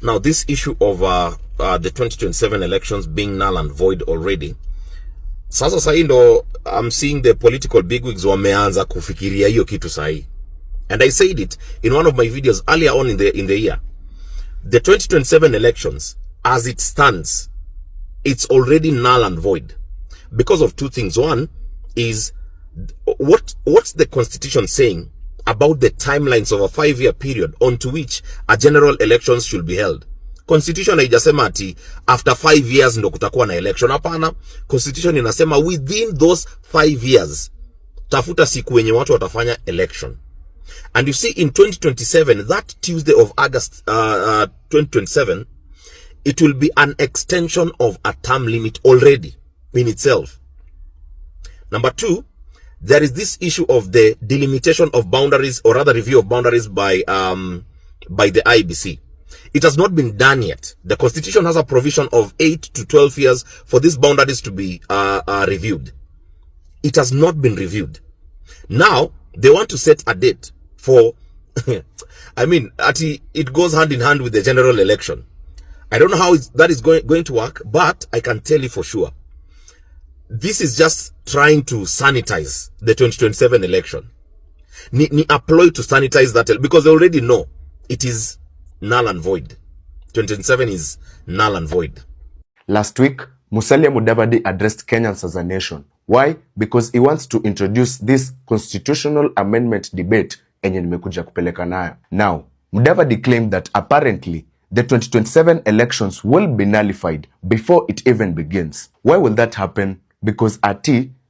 Now, this issue of the 2027 elections being null and void already, sasa sahi ndo I'm seeing the political bigwigs wameanza kufikiria hiyo kitu sahi. And I said it in one of my videos earlier on in the year. The 2027 elections, as it stands, it's already null and void because of two things. One is what's the constitution saying about the timelines of a 5-year period onto which a general elections should be held. Constitution haijasema ati after 5 years ndo kutakuwa na election. Hapana, constitution inasema within those 5 years tafuta siku wenye watu watafanya election. And you see, in 2027, that Tuesday of August 2027, it will be an extension of a term limit already in itself. Number two, there is this issue of the delimitation of boundaries, or rather review of boundaries by the IBC. It has not been done yet. The constitution has a provision of 8 to 12 years for these boundaries to be reviewed. It has not been reviewed. Now, they want to set a date for, I mean, it goes hand in hand with the general election. I don't know how that is going to work, but I can tell you for sure. This is just trying to sanitize the 2027 election. Ni a ploy to sanitize that, because they already know it is null and void. 2027 is null and void. Last week, Musalia Mudavadi addressed Kenyans as a nation. Why? Because he wants to introduce this constitutional amendment debate enye nimekuja kupeleka nayo. Now, Mudavadi claimed that apparently the 2027 elections will be nullified before it even begins. Why will that happen? Because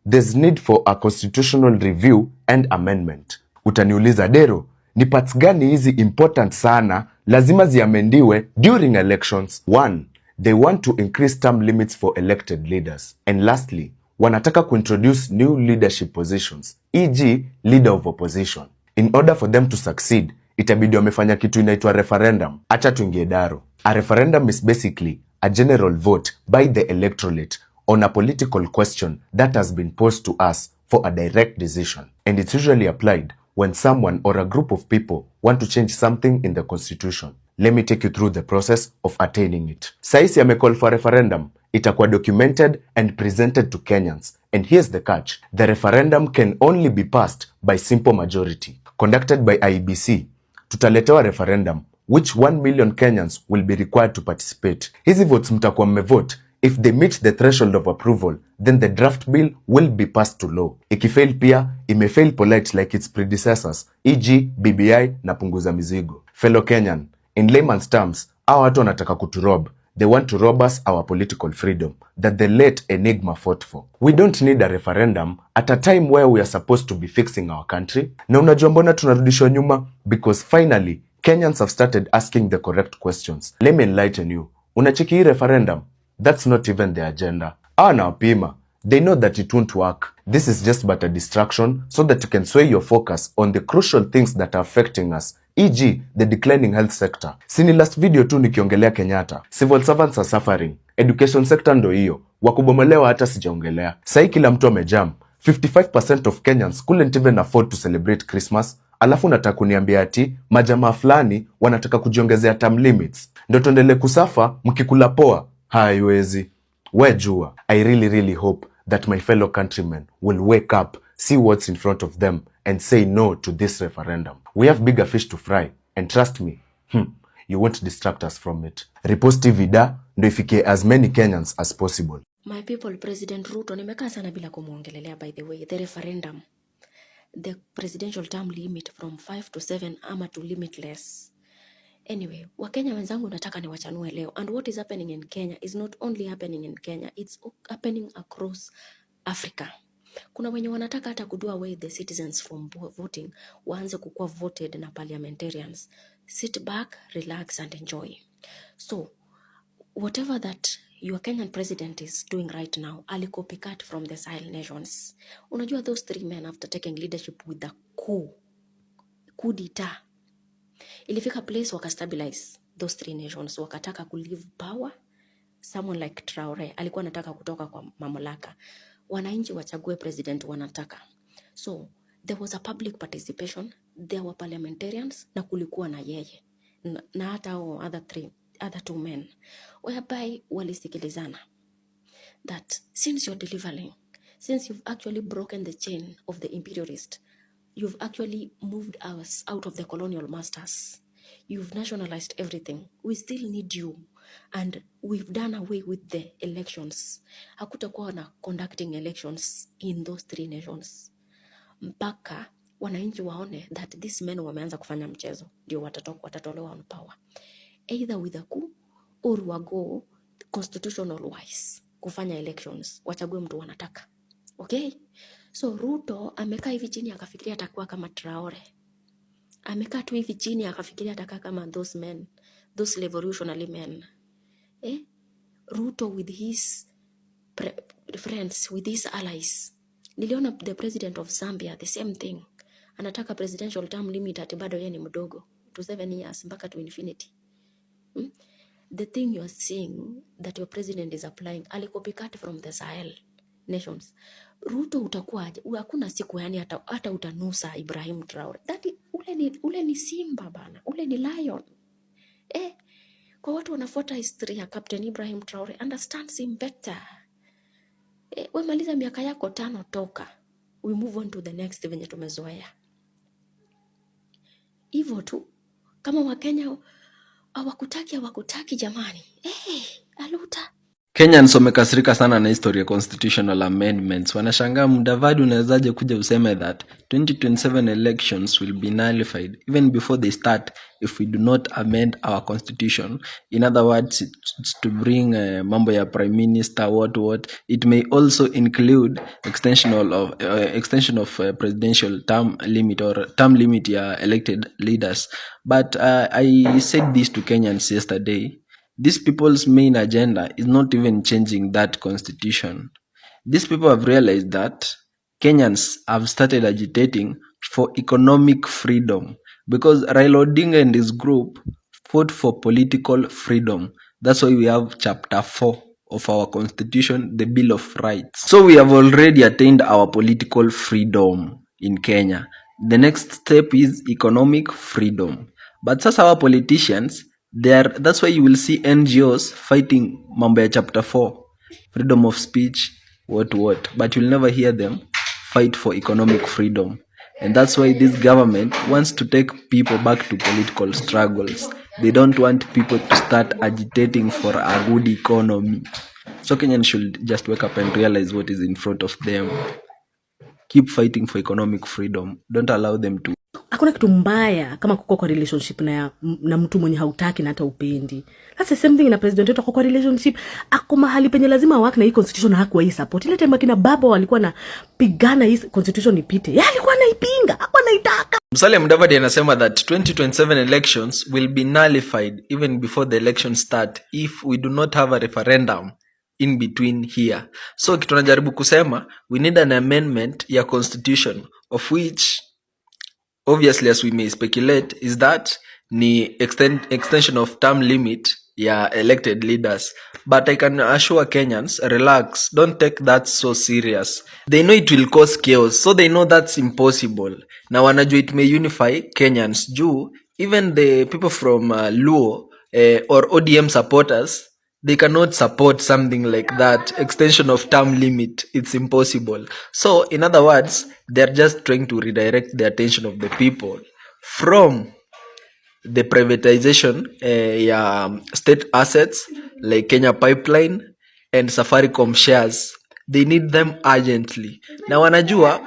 there's need for a constitutional review and amendment. Utaniuliza, Dero, ni parts gani hizi important sana lazima ziamendiwe during elections? One, they want to increase term limits for elected leaders. And lastly, wanataka kuintroduce new leadership positions, e.g. leader of opposition. In order for them to succeed, itabidi wamefanya kitu inaitwa referendum. Acha tuingie daro. A referendum is basically a general vote by the electorate on a political question that has been posed to us for a direct decision. And it's usually applied when someone or a group of people want to change something in the constitution. Let me take you through the process of attaining it. Saisi amecall for referendum. Itakuwa documented and presented to Kenyans. And here's the catch. The referendum can only be passed by simple majority. Conducted by IBC. Tutaletewa referendum, which 1 million Kenyans will be required to participate. Hizi votes mtakuwa mmevote. If they meet the threshold of approval, then the draft bill will be passed to law. Ikifail pia, imefail polite like its predecessors, e.g. BBI na punguza mizigo. Fellow Kenyan, in layman's terms, hawa watu wanataka kuturob. They want to rob us our political freedom that the late Enigma fought for. We don't need a referendum at a time where we are supposed to be fixing our country. Na unajua mbona tunarudishwa nyuma? Because finally, Kenyans have started asking the correct questions. Let me enlighten you. Unacheki hii referendum? That's not even the agenda. Na wapima. They know that it won't work. This is just but a distraction so that you can sway your focus on the crucial things that are affecting us, e.g. the declining health sector. Sini last video tu nikiongelea Kenyatta. Civil servants are suffering. Education sector ndo hiyo. Wakubomolewa hata sijaongelea. Sai kila mtu amejam. 55% of Kenyans couldn't even afford to celebrate Christmas. Alafu nataka kuniambia ati majamaa fulani wanataka kujiongezea term limits. Ndo tuendelee kusafa mkikula poa. Haiwezi. Wejua. I really hope that my fellow countrymen will wake up, see what's in front of them, and say no to this referendum. We have bigger fish to fry, and trust me, you won't distract us from it. Repost TV ndo ifikie as many Kenyans as possible. My people, President Ruto, nimekaa sana bila kumuongelelea, by the way, the referendum, the presidential term limit from 5 to 7 ama to limitless. Anyway, Wakenya wenzangu nataka niwachanue leo. And what is happening in Kenya is not only happening in Kenya, it's happening across Africa. Kuna wenye wanataka hata kudua away the citizens from voting, waanze kukuwa voted na parliamentarians. Sit back, relax and enjoy. So, whatever that your Kenyan president is doing right now, ali copycat from the Sahel nations. Unajua those 3 men after taking leadership with the coup d'etat, ilifika place wakastabilize those 3 nations, wakataka kuleave power. Someone like Traore alikuwa anataka kutoka kwa mamlaka, wananchi wachague president wanataka. So there was a public participation, there were parliamentarians na kulikuwa na yeye na hata other 3 other two men, whereby walisikilizana that since you're delivering, since you've actually broken the chain of the imperialist, you've actually moved us out of the colonial masters, you've nationalized everything, we still need you, and we've done away with the elections. Hakutakuwa na conducting elections in those three nations mpaka wananchi waone that these men wameanza kufanya mchezo, ndio watatolewa on power, either with a coup or wago constitutional wise kufanya elections, wachague mtu wanataka. Okay, so Ruto amekaa hivi chini akafikiria atakuwa kama Traore, amekaa tu hivi chini akafikiria atakaa kama those men, those revolutionary men. Ruto with his friends, with his allies. Niliona the president of Zambia the same thing, anataka presidential term limit ati bado yeye ni mdogo, to 7 years mpaka to infinity. The thing you are seeing that your president is applying alicopycat from the Sahel nations. Ruto utakuwa hakuna siku yani hata utanusa Ibrahim Traore. Ule ni simba bana, ule ni lion. Kwa watu wanafuata history ya Captain Ibrahim Traore, understands him better. We maliza miaka yako 5 toka, we move on to the next venye tumezoea. Hivyo tu kama Wakenya hawakutaki jamani. Aluta. Kenyans wamekasirika sana na history ya constitutional amendments. Wanashangaa Mudavadi unawezaje kuja useme that 2027 elections will be nullified even before they start if we do not amend our constitution. In other words, it's to bring mambo ya prime minister, what. It may also include extension of presidential term limit or term limit ya elected leaders. But I said this to Kenyans yesterday. These people's main agenda is not even changing that constitution. These people have realized that Kenyans have started agitating for economic freedom because Raila Odinga and his group fought for political freedom. That's why we have chapter 4 of our constitution, the Bill of Rights. So we have already attained our political freedom in Kenya. The next step is economic freedom. But sasa our politicians, that's why you will see NGOs fighting mambo ya chapter 4, freedom of speech, what, but you'll never hear them fight for economic freedom. And that's why this government wants to take people back to political struggles. They don't want people to start agitating for a good economy. So Kenyans should just wake up and realize what is in front of them. Keep fighting for economic freedom. Don't allow them to. Hakuna kitu mbaya kama kuko kwa relationship na mtu mwenye hautaki na hata upendi. That's the same thing na president wetu kwa relationship. Ako mahali penye lazima work na hii constitution hakuwa hii support. Ile time kina baba walikuwa na pigana hii constitution ipite. Yeye alikuwa anaipinga, hakuwa anaitaka. Musalia Mudavadi anasema that 2027 elections will be nullified even before the elections start if we do not have a referendum in between here. So kitu tunajaribu kusema, we need an amendment ya constitution of which obviously, as we may speculate, is that ni extension of term limit ya elected leaders. But I can assure Kenyans, relax, don't take that so serious. They know it will cause chaos, so they know that's impossible. Na wanajua it may unify Kenyans. Even the people from Luo or ODM supporters, they cannot support something like that, extension of term limit. It's impossible. So, in other words, they're just trying to redirect the attention of the people from the privatization state assets like Kenya Pipeline and Safaricom shares. They need them urgently. Na wanajua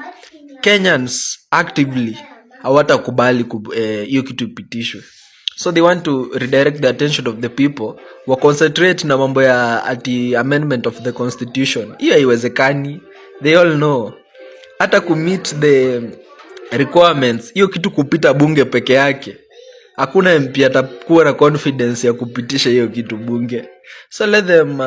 Kenyans actively hawatakubali hiyo kitu ipitishwe. So they want to redirect the attention of the people, wa concentrate na mambo ya ati amendment of the constitution. Hiyo haiwezekani. They all know. Hata meet the requirements, hiyo kitu kupita bunge peke yake, hakuna MP atakuwa na confidence ya kupitisha hiyo kitu bunge. So let them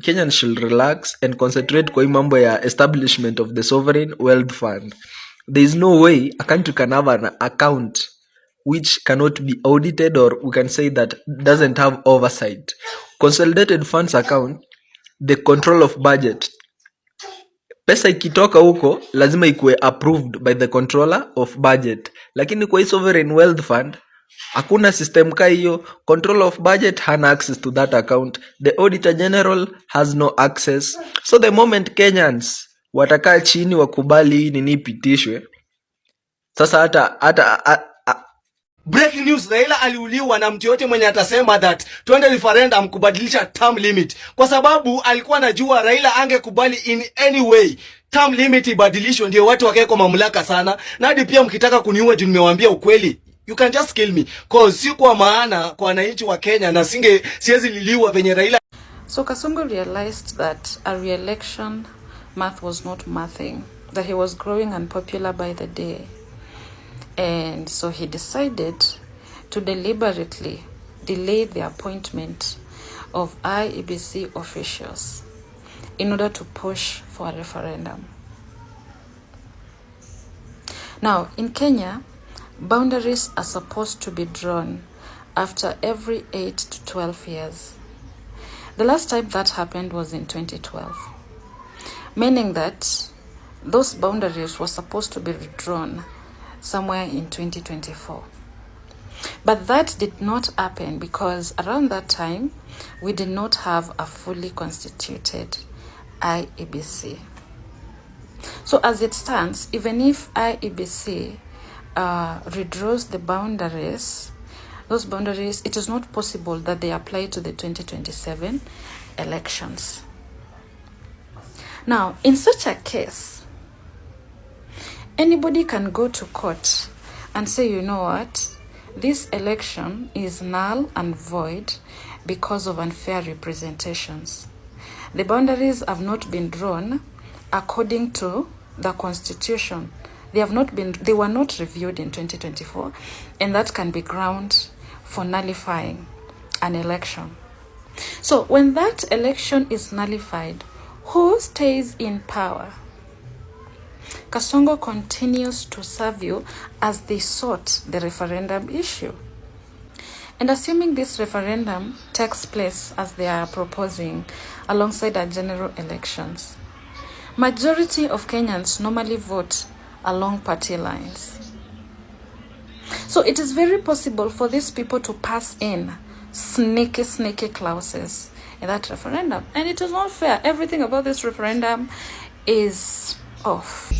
Kenyans should relax and concentrate kwa mambo ya establishment of the sovereign wealth fund. There is no way a country can have an account which cannot be audited, or we can say that doesn't have oversight. Consolidated funds account, the control of budget. Pesa ikitoka huko lazima ikuwe approved by the controller of budget. Lakini kwa hii sovereign wealth fund, Hakuna system ka hiyo. Control of budget hana access to that account. The Auditor General has no access. So the moment Kenyans watakaa chini wakubali hii nini ipitishwe, sasa hata breaking news, Raila aliuliwa na mtu yote mwenye atasema that twende referendum kubadilisha term limit, kwa sababu alikuwa anajua Raila angekubali in any way term limit ibadilishwe ndio watu wakae kwa mamlaka sana. Na hadi pia mkitaka kuniua juu nimewaambia ukweli, you can just kill me cause si kwa maana kwa wananchi wa Kenya na siwezi liliwa venye Raila. So Kasongo realized that a re-election math was not mathing, that he was growing unpopular by the day. And so he decided to deliberately delay the appointment of IEBC officials in order to push for a referendum. Now, in Kenya, boundaries are supposed to be drawn after every 8 to 12 years. The last time that happened was in 2012, meaning that those boundaries were supposed to be redrawn somewhere in 2024. But that did not happen because around that time, we did not have a fully constituted IEBC. So as it stands, even if IEBC redraws the boundaries, those boundaries, it is not possible that they apply to the 2027 elections. Now, in such a case, anybody can go to court and say, you know what, this election is null and void because of unfair representations. The boundaries have not been drawn according to the Constitution. They were not reviewed in 2024, and that can be ground for nullifying an election. So when that election is nullified, who stays in power? Kasongo continues to serve you as they sort the referendum issue. And assuming this referendum takes place as they are proposing alongside our general elections, majority of Kenyans normally vote along party lines. So it is very possible for these people to pass in sneaky clauses in that referendum. And it is not fair. Everything about this referendum is off.